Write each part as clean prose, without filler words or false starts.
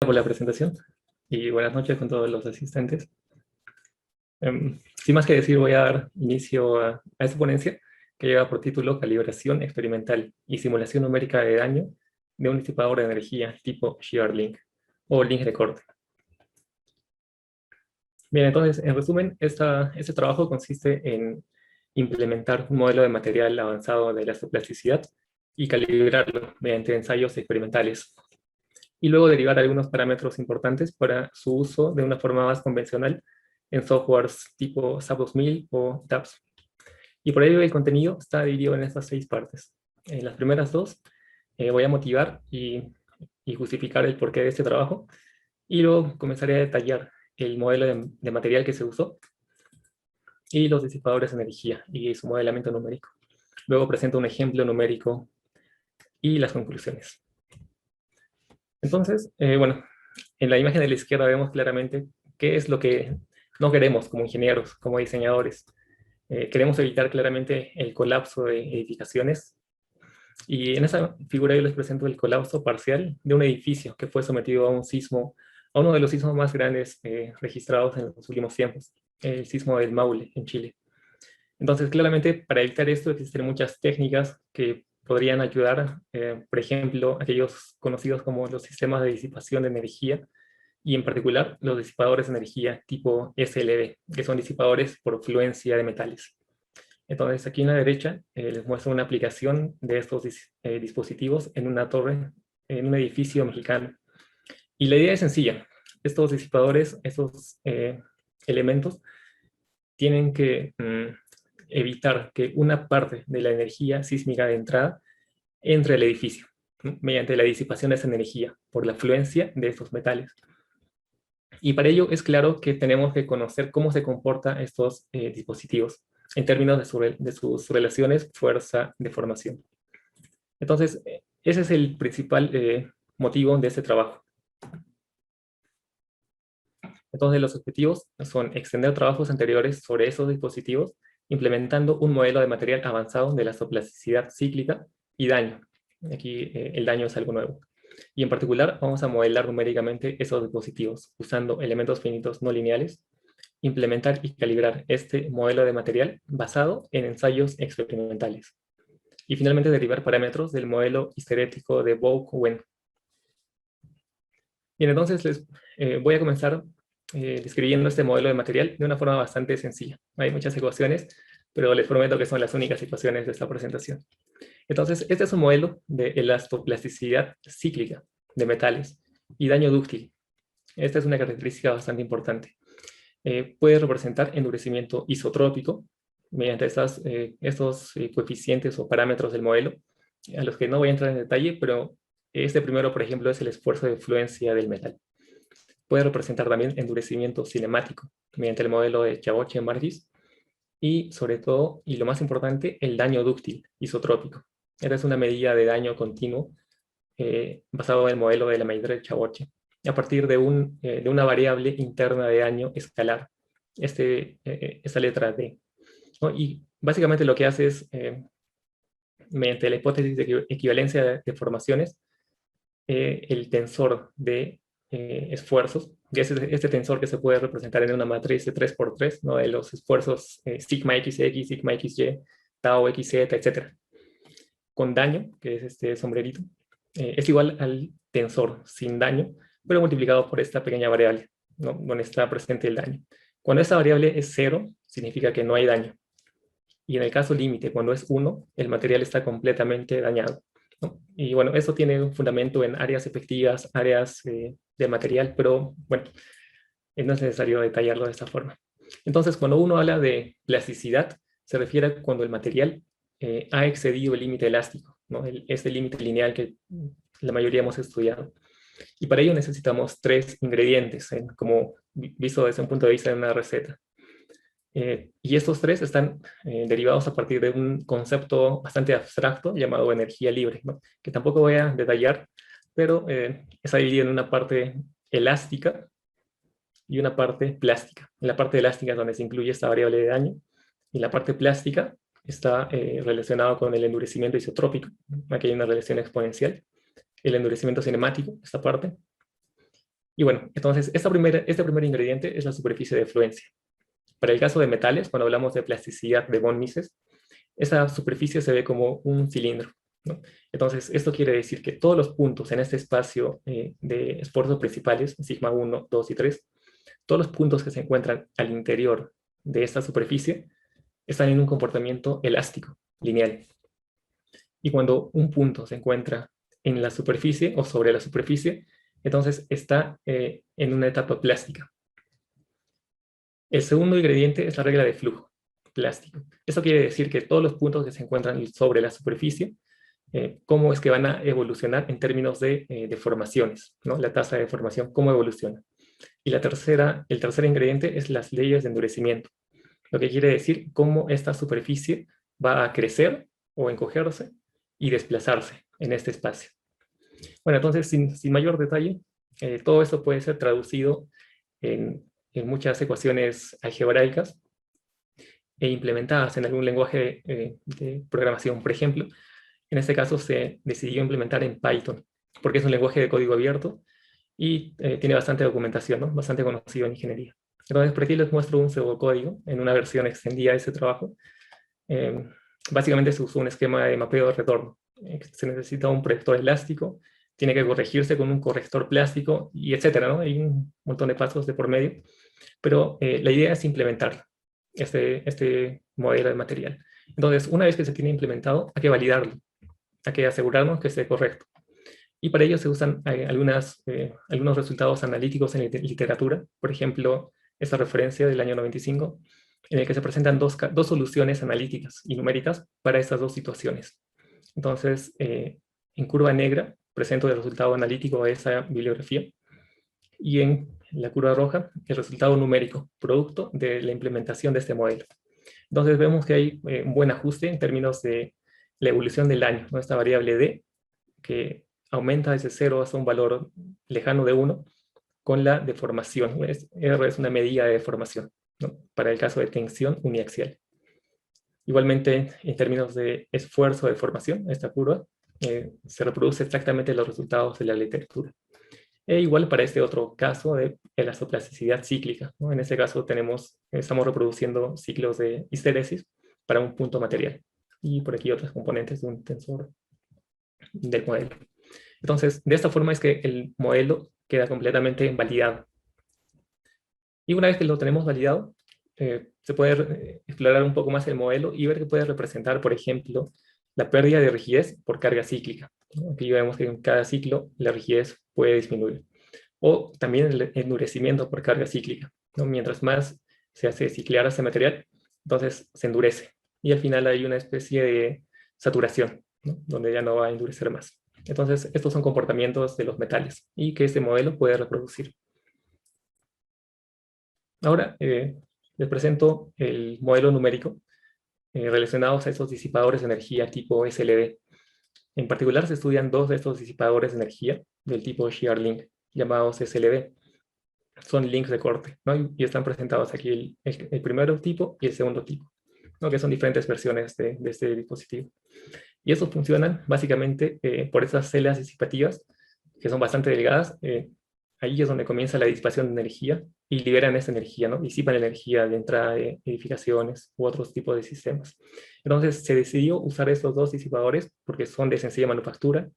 por la presentación y buenas noches con todos los asistentes. Sin más que decir, voy a dar inicio a esta ponencia que lleva por título Calibración experimental y simulación numérica de daño de un disipador de energía tipo shear link o link de corte. Bien, entonces, en resumen, este trabajo consiste en implementar un modelo de material avanzado de elastoplasticidad y calibrarlo mediante ensayos experimentales, y luego derivar algunos parámetros importantes para su uso de una forma más convencional en softwares tipo SAP 2000 o TAPS. Y por ello el contenido está dividido en estas 6 partes. En las primeras 2 voy a motivar y justificar el porqué de este trabajo, y luego comenzaré a detallar el modelo de material que se usó y los disipadores de energía y su modelamiento numérico. Luego presento un ejemplo numérico y las conclusiones. Entonces, bueno, en la imagen de la izquierda vemos claramente qué es lo que no queremos como ingenieros, como diseñadores. Queremos evitar claramente el colapso de edificaciones, y en esa figura yo les presento el colapso parcial de un edificio que fue sometido a un sismo, a uno de los sismos más grandes registrados en los últimos tiempos, el sismo del Maule, en Chile. Entonces, claramente, para evitar esto existen muchas técnicas que podrían ayudar, por ejemplo, aquellos conocidos como los sistemas de disipación de energía, y en particular los disipadores de energía tipo SLB, que son disipadores por fluencia de metales. Entonces, aquí en la derecha les muestro una aplicación de estos dispositivos en una torre, en un edificio mexicano. Y la idea es sencilla. Estos disipadores, estos elementos, tienen que evitar que una parte de la energía sísmica de entrada entre al edificio, ¿no?, mediante la disipación de esa energía por la fluencia de estos metales. Y para ello es claro que tenemos que conocer cómo se comportan estos dispositivos en términos de sus relaciones fuerza-deformación. Entonces, ese es el principal motivo de este trabajo. Entonces, los objetivos son extender trabajos anteriores sobre esos dispositivos, implementando un modelo de material avanzado de la elastoplasticidad cíclica y daño. Aquí el daño es algo nuevo. Y en particular vamos a modelar numéricamente esos dispositivos usando elementos finitos no lineales, implementar y calibrar este modelo de material basado en ensayos experimentales. Y finalmente derivar parámetros del modelo histerético de Vogt-Wen. Bien, entonces voy a comenzar describiendo este modelo de material de una forma bastante sencilla. Hay muchas ecuaciones, pero les prometo que son las únicas ecuaciones de esta presentación. Entonces, este es un modelo de elastoplasticidad cíclica de metales y daño dúctil. Esta es una característica bastante importante. Puede representar endurecimiento isotrópico mediante estos coeficientes o parámetros del modelo, a los que no voy a entrar en detalle, pero este primero, por ejemplo, es el esfuerzo de fluencia del metal. Puede representar también endurecimiento cinemático mediante el modelo de Chavoche-Margis, y sobre todo, y lo más importante, el daño dúctil isotrópico. Esta es una medida de daño continuo basado en el modelo de la medidora de Chavoche, a partir de una variable interna de daño escalar, esta letra D, ¿no? Y básicamente lo que hace es, mediante la hipótesis de equivalencia de deformaciones, el tensor de esfuerzos, que es este tensor que se puede representar en una matriz de 3×3, ¿no?, de los esfuerzos sigma xx, sigma xy, tau xz, etc. Con daño, que es este sombrerito, es igual al tensor sin daño, pero multiplicado por esta pequeña variable, ¿no?, donde está presente el daño. Cuando esta variable es 0, significa que no hay daño. Y en el caso límite, cuando es 1, el material está completamente dañado, ¿no? Y bueno, eso tiene un fundamento en áreas efectivas, áreas de material, pero bueno, no es necesario detallarlo de esta forma. Entonces, cuando uno habla de plasticidad, se refiere a cuando el material ha excedido el límite elástico, ¿no?, este límite lineal que la mayoría hemos estudiado. Y para ello necesitamos 3 ingredientes, como visto desde un punto de vista de una receta. Y estos 3 están derivados a partir de un concepto bastante abstracto llamado energía libre, ¿no?, que tampoco voy a detallar, pero está dividido en una parte elástica y una parte plástica. En la parte elástica es donde se incluye esta variable de daño, y la parte plástica está relacionada con el endurecimiento isotrópico. Aquí hay una relación exponencial. El endurecimiento cinemático, esta parte, Y bueno, entonces este primer ingrediente es la superficie de fluencia. Para el caso de metales, cuando hablamos de plasticidad de von Mises, esa superficie se ve como un cilindro, ¿no? Entonces, esto quiere decir que todos los puntos en este espacio de esfuerzos principales, sigma 1, 2 y 3, todos los puntos que se encuentran al interior de esta superficie están en un comportamiento elástico, lineal. Y cuando un punto se encuentra en la superficie o sobre la superficie, entonces está en una etapa plástica. El segundo ingrediente es la regla de flujo plástico. Eso quiere decir que todos los puntos que se encuentran sobre la superficie, cómo es que van a evolucionar en términos de deformaciones, ¿no? La tasa de deformación, cómo evoluciona. Y el tercer ingrediente es las leyes de endurecimiento, lo que quiere decir cómo esta superficie va a crecer o encogerse y desplazarse en este espacio. Bueno, entonces, sin mayor detalle, todo esto puede ser traducido en muchas ecuaciones algebraicas e implementadas en algún lenguaje de programación. Por ejemplo, en este caso se decidió implementar en Python, porque es un lenguaje de código abierto y tiene bastante documentación, ¿no? Bastante conocido en ingeniería. Entonces, por aquí les muestro un pseudocódigo en una versión extendida de ese trabajo. Eh, Básicamente se usó un esquema de mapeo de retorno. Se necesita un proyector elástico, tiene que corregirse con un corrector plástico, y etcétera, ¿no? Hay un montón de pasos de por medio, pero la idea es implementar este modelo de material. Entonces, una vez que se tiene implementado, hay que validarlo, hay que asegurarnos que esté correcto. Y para ello se usan algunos resultados analíticos en literatura, por ejemplo, esta referencia del año 95, en el que se presentan dos soluciones analíticas y numéricas para estas dos situaciones. Entonces, en curva negra presento el resultado analítico de esa bibliografía, y en la curva roja el resultado numérico, producto de la implementación de este modelo. Entonces vemos que hay un buen ajuste en términos de la evolución del daño, ¿no? Esta variable D, que aumenta desde 0 hasta un valor lejano de 1, con la deformación. R es una medida de deformación, ¿no? Para el caso de tensión uniaxial. Igualmente, en términos de esfuerzo de deformación, esta curva se reproduce exactamente los resultados de la literatura. E igual para este otro caso de elastoplasticidad cíclica, ¿no? En este caso estamos reproduciendo ciclos de histéresis para un punto material. Y por aquí otros componentes de un tensor del modelo. Entonces, de esta forma es que el modelo queda completamente validado. Y una vez que lo tenemos validado, se puede explorar un poco más el modelo y ver que puede representar, por ejemplo, la pérdida de rigidez por carga cíclica, ¿no? Aquí vemos que en cada ciclo la rigidez puede disminuir. O también el endurecimiento por carga cíclica, ¿no? Mientras más se hace ciclear este material, entonces se endurece. Y al final hay una especie de saturación, ¿no? Donde ya no va a endurecer más. Entonces, estos son comportamientos de los metales y que este modelo puede reproducir. Ahora les presento el modelo numérico relacionados a estos disipadores de energía tipo SLB. En particular se estudian dos de estos disipadores de energía del tipo shear link, llamados SLB. Son links de corte, ¿no? Y están presentados aquí el primer tipo y el segundo tipo, ¿no? Que son diferentes versiones de este dispositivo. Y estos funcionan básicamente por esas celdas disipativas, que son bastante delgadas. Ahí es donde comienza la disipación de energía y liberan esa energía, ¿no? Disipan energía de entrada de edificaciones u otros tipos de sistemas. Entonces se decidió usar estos dos disipadores porque son de sencilla manufactura,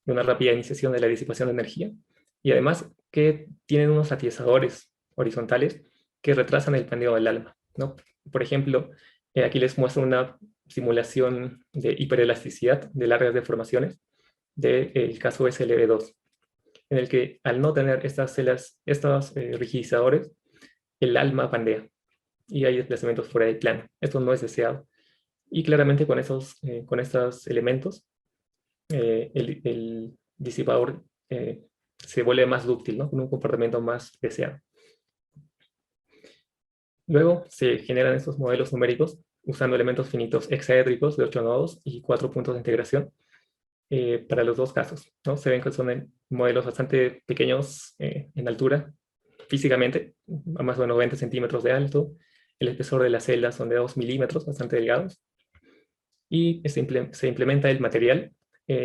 de una rápida iniciación de la disipación de energía, y además que tienen unos atiesadores horizontales que retrasan el paneo del alma, ¿no? Por ejemplo, aquí les muestro una simulación de hiperelasticidad de largas deformaciones del caso SLB2, en el que al no tener estos rigidizadores, el alma pandea y hay desplazamientos fuera del plano. Esto no es deseado. Y claramente con estos elementos, el disipador se vuelve más dúctil, ¿no? Con un comportamiento más deseado. Luego se generan estos modelos numéricos usando elementos finitos hexaédricos de 8 nodos y 4 puntos de integración para los dos casos, ¿no? Se ven que son modelos bastante pequeños en altura, físicamente, a más de 90 centímetros de alto. El espesor de las celdas son de 2 milímetros, bastante delgados. Y se implementa el material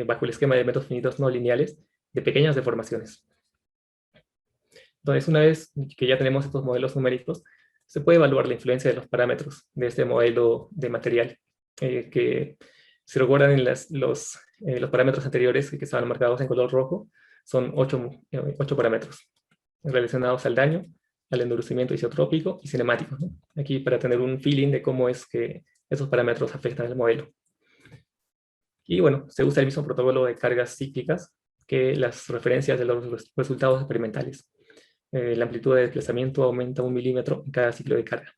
bajo el esquema de elementos finitos no lineales de pequeñas deformaciones. Entonces, una vez que ya tenemos estos modelos numéricos, se puede evaluar la influencia de los parámetros de este modelo de material, que si recuerdan en los parámetros anteriores que estaban marcados en color rojo, son 8 parámetros relacionados al daño, al endurecimiento isotrópico y cinemático, ¿no? Aquí para tener un feeling de cómo es que esos parámetros afectan al modelo. Y bueno, se usa el mismo protocolo de cargas cíclicas que las referencias de los resultados experimentales. La amplitud de desplazamiento aumenta 1 milímetro en cada ciclo de carga.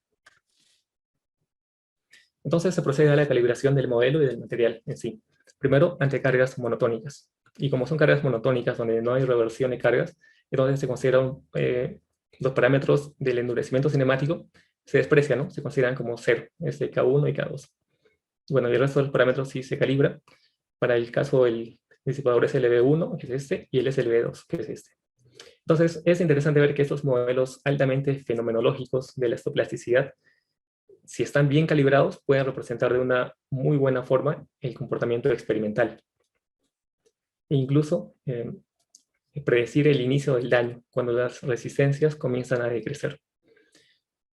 Entonces se procede a la calibración del modelo y del material en sí. Primero, ante cargas monotónicas. Y como son cargas monotónicas donde no hay reversión de cargas, entonces se consideran los parámetros del endurecimiento cinemático, se desprecian, ¿no? Se consideran como cero, es el K1 y K2. Bueno, y el resto de los parámetros sí se calibra. Para el caso del disipador SLB1, que es este, y el SLB2, que es este. Entonces, es interesante ver que estos modelos altamente fenomenológicos de la estoplasticidad, si están bien calibrados, pueden representar de una muy buena forma el comportamiento experimental. E incluso predecir el inicio del daño, cuando las resistencias comienzan a decrecer.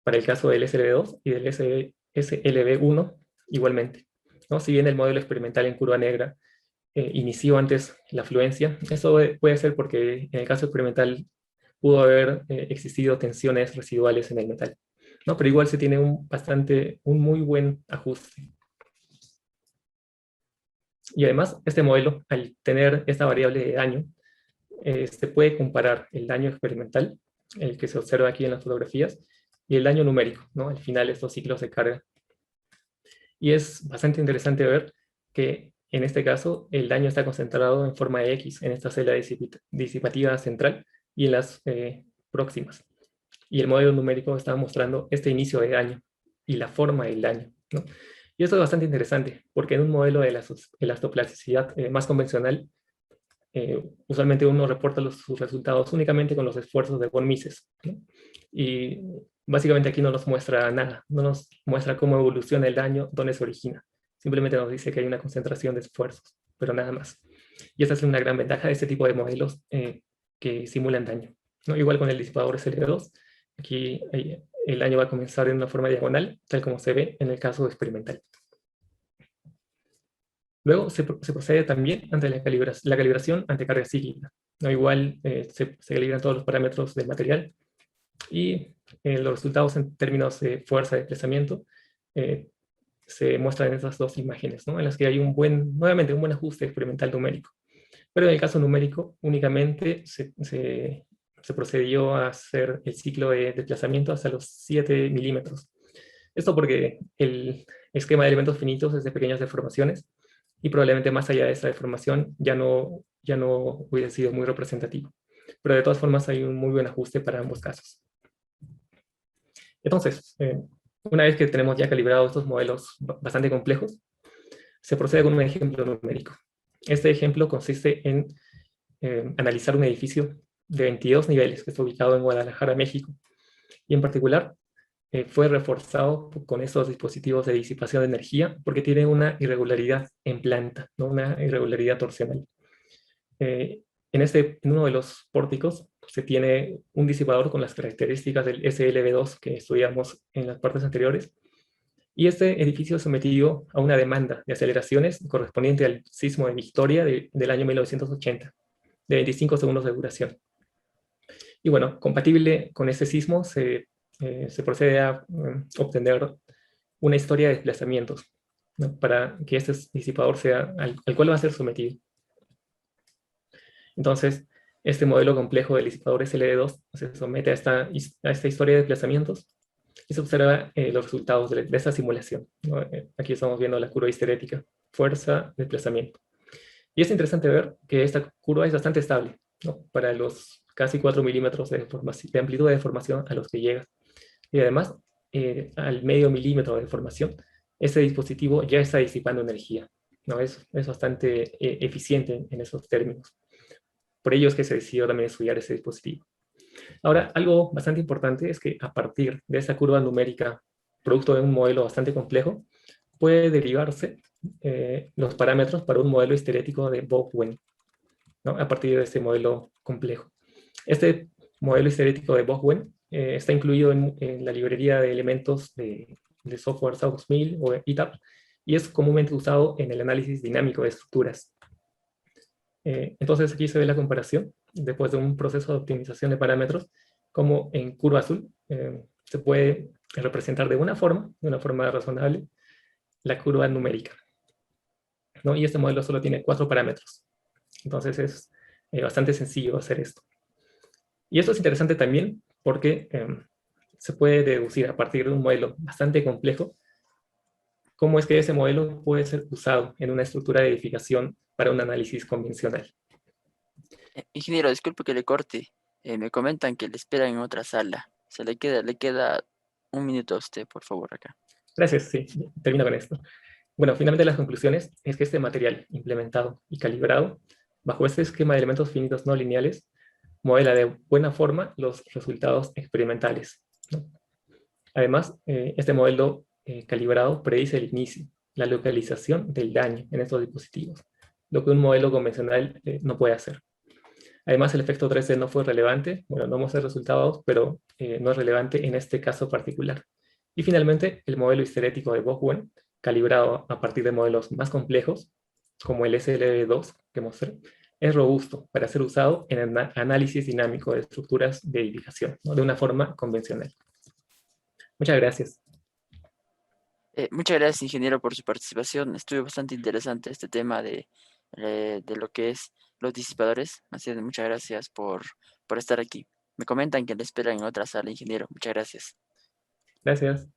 Para el caso del SLB2 y del SLB1, igualmente, ¿no? Si bien el modelo experimental en curva negra inició antes la fluencia, eso puede ser porque en el caso experimental pudo haber existido tensiones residuales en el metal, ¿no? Pero igual se tiene un muy buen ajuste. Y además, este modelo, al tener esta variable de daño, se puede comparar el daño experimental, el que se observa aquí en las fotografías, y el daño numérico, ¿no? Al final, estos ciclos de carga. Y es bastante interesante ver que en este caso el daño está concentrado en forma de X en esta celda disipativa central y en las próximas. Y el modelo numérico está mostrando este inicio de daño y la forma del daño, ¿no? Y esto es bastante interesante, porque en un modelo de la elastoplasticidad más convencional, usualmente uno reporta sus resultados únicamente con los esfuerzos de von Mises, ¿no? Y básicamente aquí no nos muestra nada, no nos muestra cómo evoluciona el daño, dónde se origina. Simplemente nos dice que hay una concentración de esfuerzos, pero nada más. Y esta es una gran ventaja de este tipo de modelos que simulan daño, ¿no? Igual con el disipador SLB2, aquí el daño va a comenzar en una forma diagonal, tal como se ve en el caso experimental. Luego se procede también ante la calibración ante carga cíclica, ¿no? Igual se calibran todos los parámetros del material y los resultados en términos de fuerza de desplazamiento se muestran en esas dos imágenes, ¿no? En las que hay nuevamente un buen ajuste experimental numérico. Pero en el caso numérico únicamente se procedió a hacer el ciclo de desplazamiento hasta los 7 milímetros. Esto porque el esquema de elementos finitos es de pequeñas deformaciones y probablemente más allá de esa deformación ya no hubiera sido muy representativo. Pero de todas formas hay un muy buen ajuste para ambos casos. Entonces, una vez que tenemos ya calibrados estos modelos bastante complejos, se procede con un ejemplo numérico. Este ejemplo consiste en analizar un edificio de 22 niveles que está ubicado en Guadalajara, México, y en particular fue reforzado con esos dispositivos de disipación de energía porque tiene una irregularidad en planta, ¿no? Una irregularidad torsional. En uno de los pórticos se tiene un disipador con las características del SLB2 que estudiamos en las partes anteriores, y este edificio sometido a una demanda de aceleraciones correspondiente al sismo de Victoria del año 1980, de 25 segundos de duración. Y bueno, compatible con este sismo se procede a obtener una historia de desplazamientos, ¿no? Para que este disipador sea al cual va a ser sometido. Entonces, este modelo complejo del disipador SLD2 se somete a esta historia de desplazamientos y se observa los resultados de esta simulación, ¿no? Aquí estamos viendo la curva histerética, fuerza, desplazamiento. Y es interesante ver que esta curva es bastante estable, ¿no? Para los casi 4 milímetros de amplitud de deformación a los que llega. Y además, al medio milímetro de deformación, este dispositivo ya está disipando energía, ¿no? Es bastante eficiente en esos términos. Por ello es que se decidió también estudiar ese dispositivo. Ahora, algo bastante importante es que a partir de esa curva numérica, producto de un modelo bastante complejo, puede derivarse los parámetros para un modelo histerético de Vogel, ¿no? A partir de este modelo complejo. Este modelo histerético de Boswell está incluido en la librería de elementos de software SAUS 1000 o ETAP, y es comúnmente usado en el análisis dinámico de estructuras. Entonces aquí se ve la comparación, después de un proceso de optimización de parámetros, como en curva azul se puede representar de una forma razonable, la curva numérica, ¿no? Y este modelo solo tiene 4 parámetros. Entonces es bastante sencillo hacer esto. Y esto es interesante también porque se puede deducir a partir de un modelo bastante complejo cómo es que ese modelo puede ser usado en una estructura de edificación para un análisis convencional. Ingeniero, disculpe que le corte. Me comentan que le esperan en otra sala. Le queda un minuto a usted, por favor, acá. Gracias, sí, termino con esto. Bueno, finalmente las conclusiones es que este material implementado y calibrado bajo este esquema de elementos finitos no lineales modela de buena forma los resultados experimentales, ¿no? Además, este modelo calibrado predice el inicio, la localización del daño en estos dispositivos, lo que un modelo convencional no puede hacer. Además, el efecto 3D no fue relevante, bueno, no mostré resultados, pero no es relevante en este caso particular. Y finalmente, el modelo histerético de Boswell, calibrado a partir de modelos más complejos, como el SLB2 que mostré, es robusto para ser usado en el análisis dinámico de estructuras de edificación, ¿no? De una forma convencional. Muchas gracias. Muchas gracias, ingeniero, por su participación. Estuvo bastante interesante este tema de lo que es los disipadores. Así que muchas gracias por estar aquí. Me comentan que le esperan en otra sala, ingeniero. Muchas gracias. Gracias.